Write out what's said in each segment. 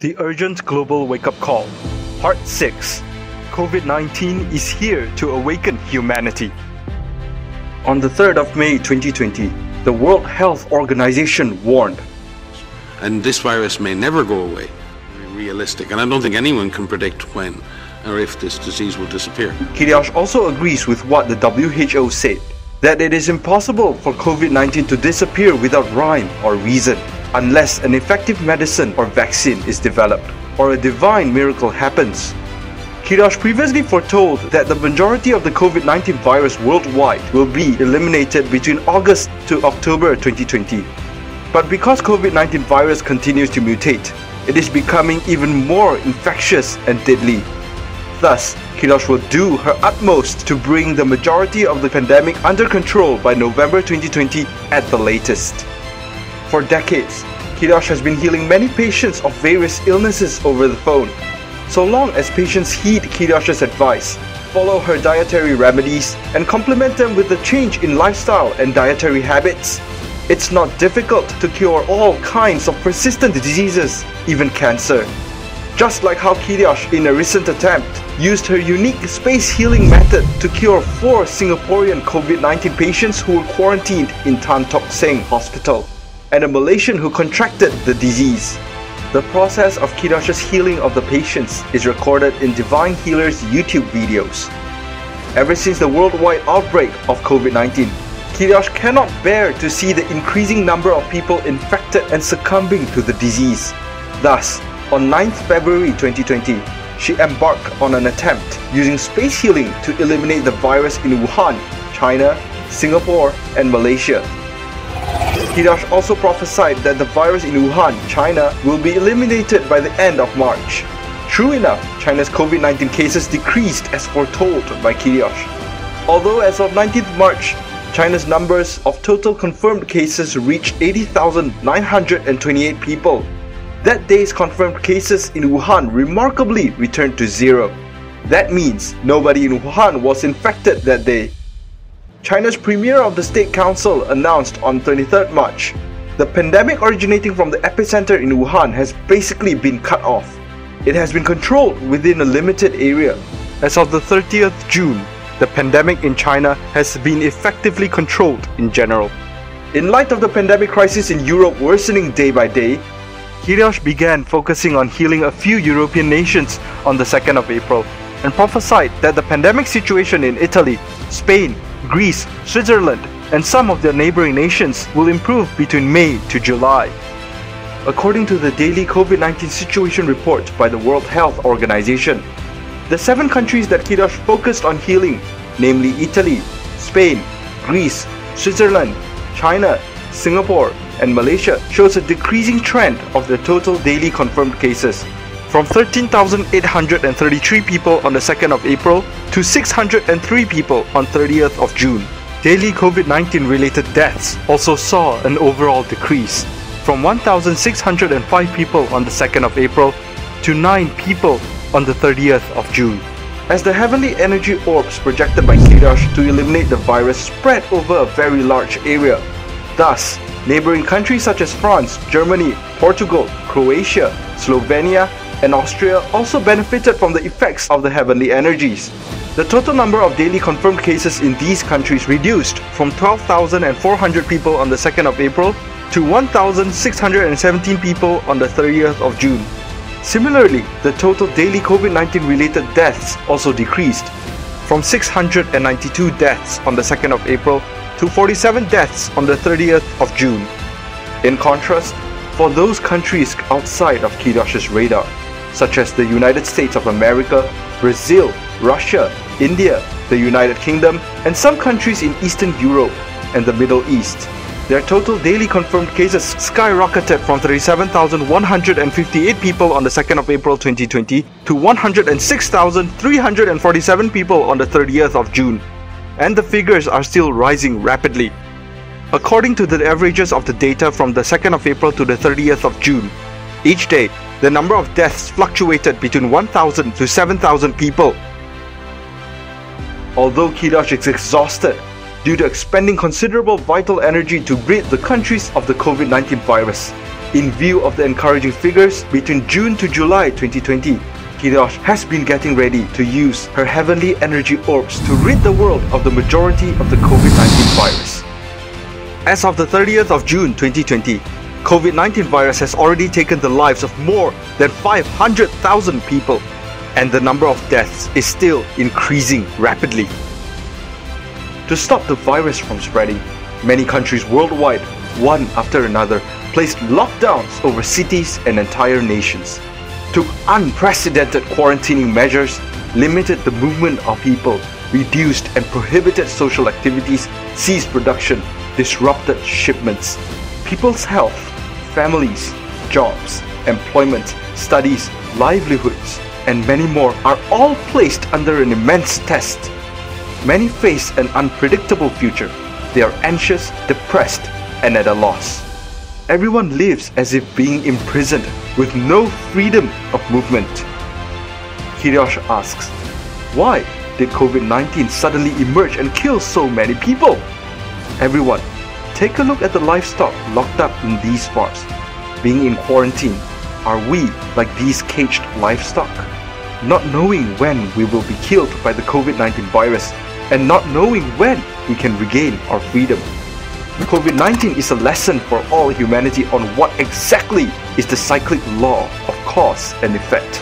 The Urgent Global Wake-Up Call, Part 6. COVID-19 is here to awaken humanity. On the 3rd of May 2020, the World Health Organization warned. And this virus may never go away. Realistic, and I don't think anyone can predict when or if this disease will disappear. Kyrios also agrees with what the WHO said, that it is impossible for COVID-19 to disappear without rhyme or reason, unless an effective medicine or vaccine is developed, or a divine miracle happens. Kyrios previously foretold that the majority of the COVID-19 virus worldwide will be eliminated between August to October 2020. But because COVID-19 virus continues to mutate, it is becoming even more infectious and deadly. Thus, Kyrios will do her utmost to bring the majority of the pandemic under control by November 2020 at the latest. For decades, Kyrios has been healing many patients of various illnesses over the phone. So long as patients heed Kyrios' advice, follow her dietary remedies, and complement them with the change in lifestyle and dietary habits, it's not difficult to cure all kinds of persistent diseases, even cancer. Just like how Kyrios, in a recent attempt, used her unique space healing method to cure 4 Singaporean COVID-19 patients who were quarantined in Tan Tock Seng Hospital, and a Malaysian who contracted the disease. The process of Kyrios' healing of the patients is recorded in Divine Healer's YouTube videos. Ever since the worldwide outbreak of COVID-19, Kyrios cannot bear to see the increasing number of people infected and succumbing to the disease. Thus, on 9th February 2020, she embarked on an attempt using space healing to eliminate the virus in Wuhan, China, Singapore, and Malaysia. Kyrios also prophesied that the virus in Wuhan, China, will be eliminated by the end of March. True enough, China's COVID-19 cases decreased as foretold by Kyrios. Although as of 19th March, China's numbers of total confirmed cases reached 80,928 people. That day's confirmed cases in Wuhan remarkably returned to 0. That means nobody in Wuhan was infected that day. China's Premier of the State Council announced on 23rd March, the pandemic originating from the epicenter in Wuhan has basically been cut off. It has been controlled within a limited area. As of the 30th June, the pandemic in China has been effectively controlled in general. In light of the pandemic crisis in Europe worsening day by day, Kyrios began focusing on healing a few European nations on the 2nd of April and prophesied that the pandemic situation in Italy, Spain, Greece, Switzerland, and some of their neighboring nations will improve between May to July. According to the daily COVID-19 situation report by the World Health Organization, the 7 countries that Kyrios focused on healing, namely Italy, Spain, Greece, Switzerland, China, Singapore, and Malaysia, shows a decreasing trend of the total daily confirmed cases, from 13,833 people on the 2nd of April to 603 people on 30th of June. Daily COVID-19 related deaths also saw an overall decrease, from 1,605 people on the 2nd of April to 9 people on the 30th of June. As the heavenly energy orbs projected by Kyrios to eliminate the virus spread over a very large area. Thus, neighboring countries such as France, Germany, Portugal, Croatia, Slovenia, and Austria also benefited from the effects of the heavenly energies. The total number of daily confirmed cases in these countries reduced from 12,400 people on the 2nd of April to 1,617 people on the 30th of June. Similarly, the total daily COVID-19 related deaths also decreased, from 692 deaths on the 2nd of April to 47 deaths on the 30th of June. In contrast, for those countries outside of Kyrios' radar, such as the United States of America, Brazil, Russia, India, the United Kingdom, and some countries in Eastern Europe and the Middle East, their total daily confirmed cases skyrocketed from 37,158 people on the 2nd of April 2020 to 106,347 people on the 30th of June. And the figures are still rising rapidly. According to the averages of the data from the 2nd of April to the 30th of June, each day, the number of deaths fluctuated between 1,000 to 7,000 people. Although Kyrios is exhausted due to expending considerable vital energy to rid the countries of the COVID-19 virus, In view of the encouraging figures, between June to July 2020, Kyrios has been getting ready to use her heavenly energy orbs to rid the world of the majority of the COVID-19 virus. As of the 30th of June 2020, COVID-19 virus has already taken the lives of more than 500,000 people, and the number of deaths is still increasing rapidly. To stop the virus from spreading, many countries worldwide, one after another, placed lockdowns over cities and entire nations, took unprecedented quarantining measures, limited the movement of people, reduced and prohibited social activities, ceased production, disrupted shipments. People's health, families, jobs, employment, studies, livelihoods, and many more are all placed under an immense test. Many face an unpredictable future. They are anxious, depressed, and at a loss. Everyone lives as if being imprisoned with no freedom of movement. Kyrios asks, why did COVID-19 suddenly emerge and kill so many people? Everyone, take a look at the livestock locked up in these farms. Being in quarantine, are we like these caged livestock? Not knowing when we will be killed by the COVID-19 virus and not knowing when we can regain our freedom. COVID-19 is a lesson for all humanity on what exactly is the cyclic law of cause and effect.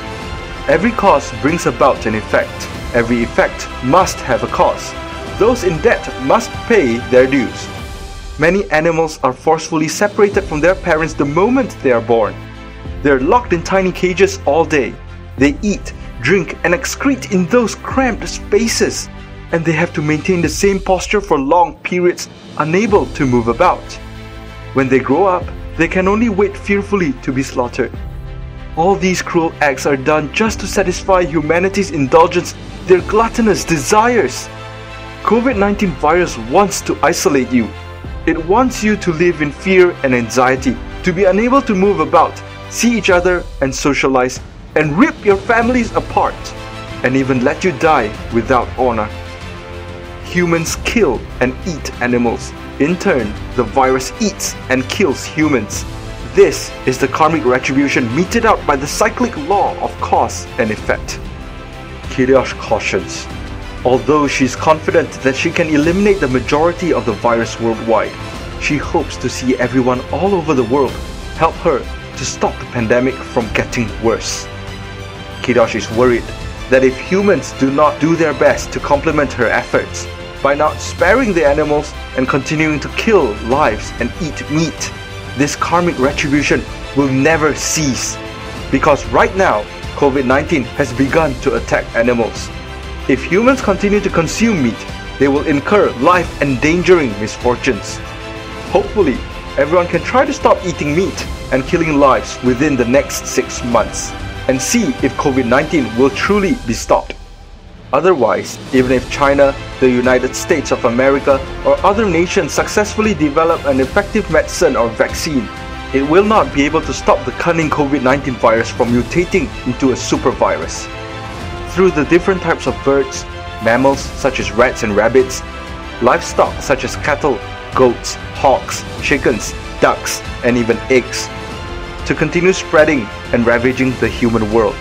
Every cause brings about an effect. Every effect must have a cause. Those in debt must pay their dues. Many animals are forcefully separated from their parents the moment they are born. They are locked in tiny cages all day. They eat, drink, and excrete in those cramped spaces, and they have to maintain the same posture for long periods, unable to move about. When they grow up, they can only wait fearfully to be slaughtered. All these cruel acts are done just to satisfy humanity's indulgence, their gluttonous desires. COVID-19 virus wants to isolate you. It wants you to live in fear and anxiety, to be unable to move about, see each other and socialize, and rip your families apart, and even let you die without honor. Humans kill and eat animals. In turn, the virus eats and kills humans. This is the karmic retribution meted out by the cyclic law of cause and effect. Kyrios cautions, although she is confident that she can eliminate the majority of the virus worldwide, she hopes to see everyone all over the world help her to stop the pandemic from getting worse. Kyrios is worried that if humans do not do their best to complement her efforts, by not sparing the animals and continuing to kill lives and eat meat, this karmic retribution will never cease. Because right now, COVID-19 has begun to attack animals. If humans continue to consume meat, they will incur life-endangering misfortunes. Hopefully, everyone can try to stop eating meat and killing lives within the next 6 months, and see if COVID-19 will truly be stopped. Otherwise, even if China, the United States of America, or other nations successfully develop an effective medicine or vaccine, it will not be able to stop the cunning COVID-19 virus from mutating into a super virus. Through the different types of birds, mammals such as rats and rabbits, livestock such as cattle, goats, hogs, chickens, ducks, and even eggs, to continue spreading and ravaging the human world.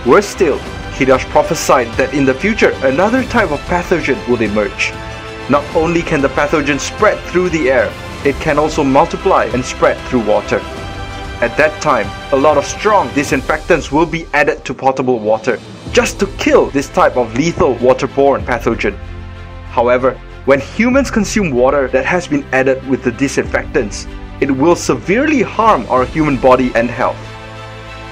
Worse still, Kyrios prophesied that in the future another type of pathogen would emerge. Not only can the pathogen spread through the air, it can also multiply and spread through water. At that time, a lot of strong disinfectants will be added to potable water just to kill this type of lethal waterborne pathogen. However, when humans consume water that has been added with the disinfectants, it will severely harm our human body and health.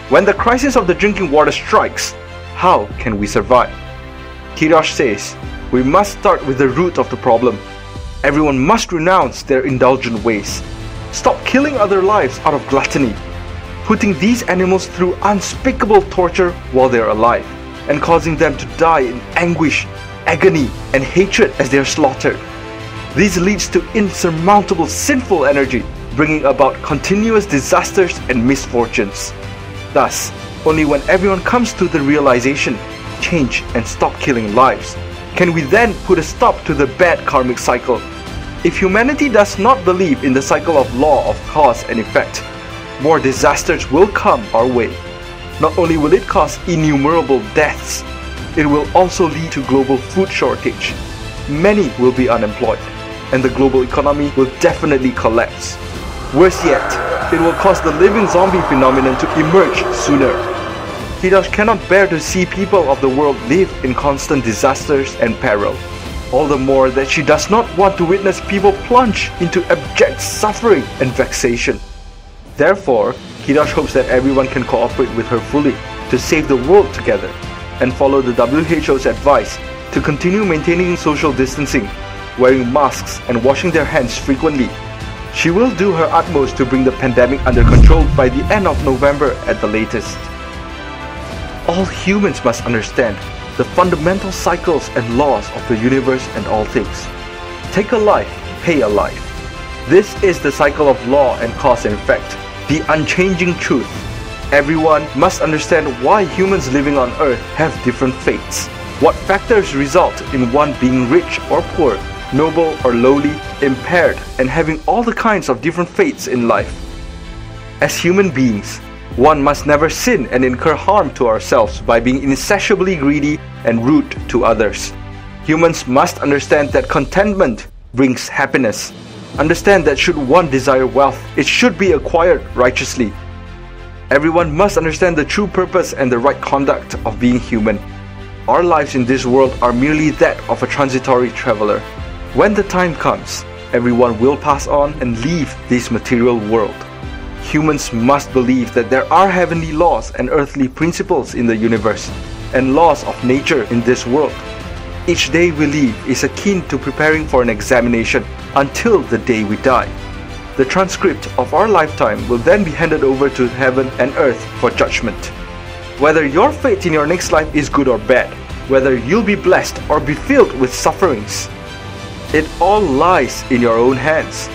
When the crisis of the drinking water strikes, how can we survive? Kyrios says, we must start with the root of the problem. Everyone must renounce their indulgent ways. Stop killing other lives out of gluttony, putting these animals through unspeakable torture while they're alive, and causing them to die in anguish, agony, and hatred as they are slaughtered. This leads to insurmountable sinful energy, bringing about continuous disasters and misfortunes. Thus, only when everyone comes to the realization, change, and stop killing lives, can we then put a stop to the bad karmic cycle. If humanity does not believe in the cycle of law of cause and effect, more disasters will come our way. Not only will it cause innumerable deaths, it will also lead to global food shortage. Many will be unemployed, and the global economy will definitely collapse. Worse yet, it will cause the living zombie phenomenon to emerge sooner. Kyrios cannot bear to see people of the world live in constant disasters and peril. All the more that she does not want to witness people plunge into abject suffering and vexation. Therefore, Kyrios hopes that everyone can cooperate with her fully to save the world together and follow the WHO's advice to continue maintaining social distancing, wearing masks and washing their hands frequently. She will do her utmost to bring the pandemic under control by the end of November at the latest. All humans must understand the fundamental cycles and laws of the universe and all things. Take a life, pay a life. This is the cycle of law and cause and effect, the unchanging truth. Everyone must understand why humans living on Earth have different fates. What factors result in one being rich or poor, noble or lowly, impaired, and having all the kinds of different fates in life. As human beings, one must never sin and incur harm to ourselves by being insatiably greedy and rude to others. Humans must understand that contentment brings happiness. Understand that should one desire wealth, it should be acquired righteously. Everyone must understand the true purpose and the right conduct of being human. Our lives in this world are merely that of a transitory traveler. When the time comes, everyone will pass on and leave this material world. Humans must believe that there are heavenly laws and earthly principles in the universe, and laws of nature in this world. Each day we live is akin to preparing for an examination until the day we die. The transcript of our lifetime will then be handed over to heaven and earth for judgment. Whether your fate in your next life is good or bad, whether you'll be blessed or be filled with sufferings, it all lies in your own hands.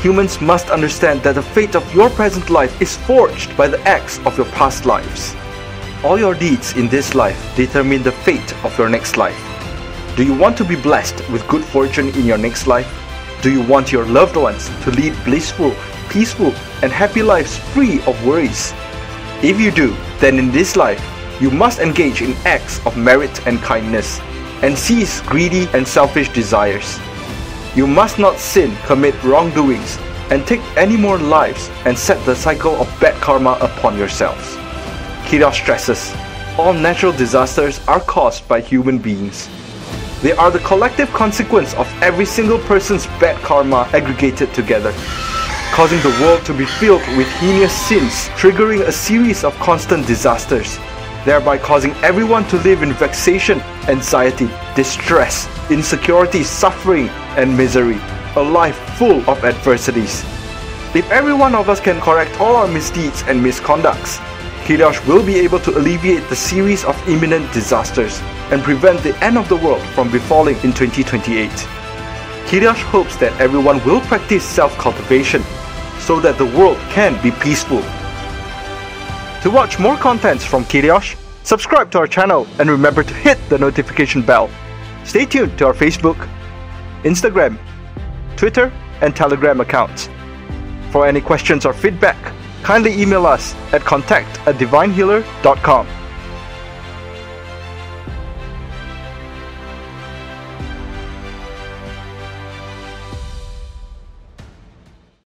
Humans must understand that the fate of your present life is forged by the acts of your past lives. All your deeds in this life determine the fate of your next life. Do you want to be blessed with good fortune in your next life? Do you want your loved ones to lead blissful, peaceful, and happy lives free of worries? If you do, then in this life, you must engage in acts of merit and kindness, and cease greedy and selfish desires. You must not sin, commit wrongdoings, and take any more lives and set the cycle of bad karma upon yourselves. Kyrios stresses, all natural disasters are caused by human beings. They are the collective consequence of every single person's bad karma aggregated together, causing the world to be filled with heinous sins, triggering a series of constant disasters, thereby causing everyone to live in vexation, anxiety, distress, insecurity, suffering, and misery, a life full of adversities. If every one of us can correct all our misdeeds and misconducts, Kyrios will be able to alleviate the series of imminent disasters and prevent the end of the world from befalling in 2028. Kyrios hopes that everyone will practice self-cultivation so that the world can be peaceful. To watch more contents from Kyrios, subscribe to our channel and remember to hit the notification bell. Stay tuned to our Facebook, Instagram, Twitter, and Telegram accounts. For any questions or feedback, kindly email us at contact@divinehealer.com.